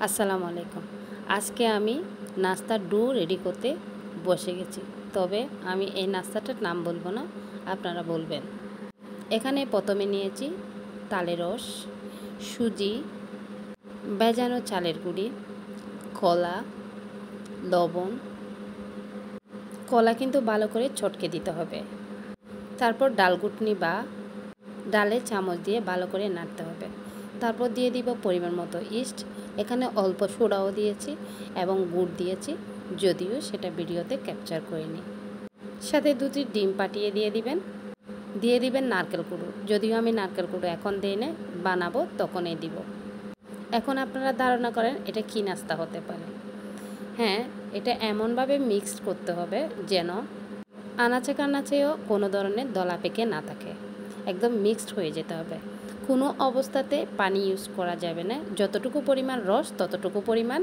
আসসালামু আলাইকুম। আজকে আমি নাস্তার ডো রেডি করতে বসে গেছি। তবে আমি এই নাস্তাটার নাম বলবো না, আপনারা বলবেন। এখানে প্রথমে নিয়েছি তালের রস, সুজি, ভেজানো চালের গুঁড়ি, কলা, লবণ। কলা কিন্তু ভালো করে ছটকে দিতে হবে। তারপর ডালঘুটনি বা ডালের চামচ দিয়ে ভালো করে নাড়তে হবে। তারপর দিয়ে দিব পরিমাণ মতো ইস্ট। এখানে অল্প সোডাও দিয়েছি এবং গুড় দিয়েছি, যদিও সেটা ভিডিওতে ক্যাপচার করিনি। সাথে 2টি ডিম ফাটিয়ে দিয়ে দিবেন নারকেল কুড়ো। যদিও আমি নারকেল কুড়ো এখন দিই না, বানাবো তখনই দিব। এখন আপনারা ধারণা করেন এটা কী নাস্তা হতে পারে। হ্যাঁ, এটা এমনভাবে মিক্সড করতে হবে যেন আনাচে কানাচেও কোনো ধরনের দলা পেকে না থাকে। একদম মিক্সড হয়ে যেতে হবে। কোনো অবস্থাতে পানি ইউজ করা যাবে না। যতটুকু পরিমাণ রস ততটুকু পরিমাণ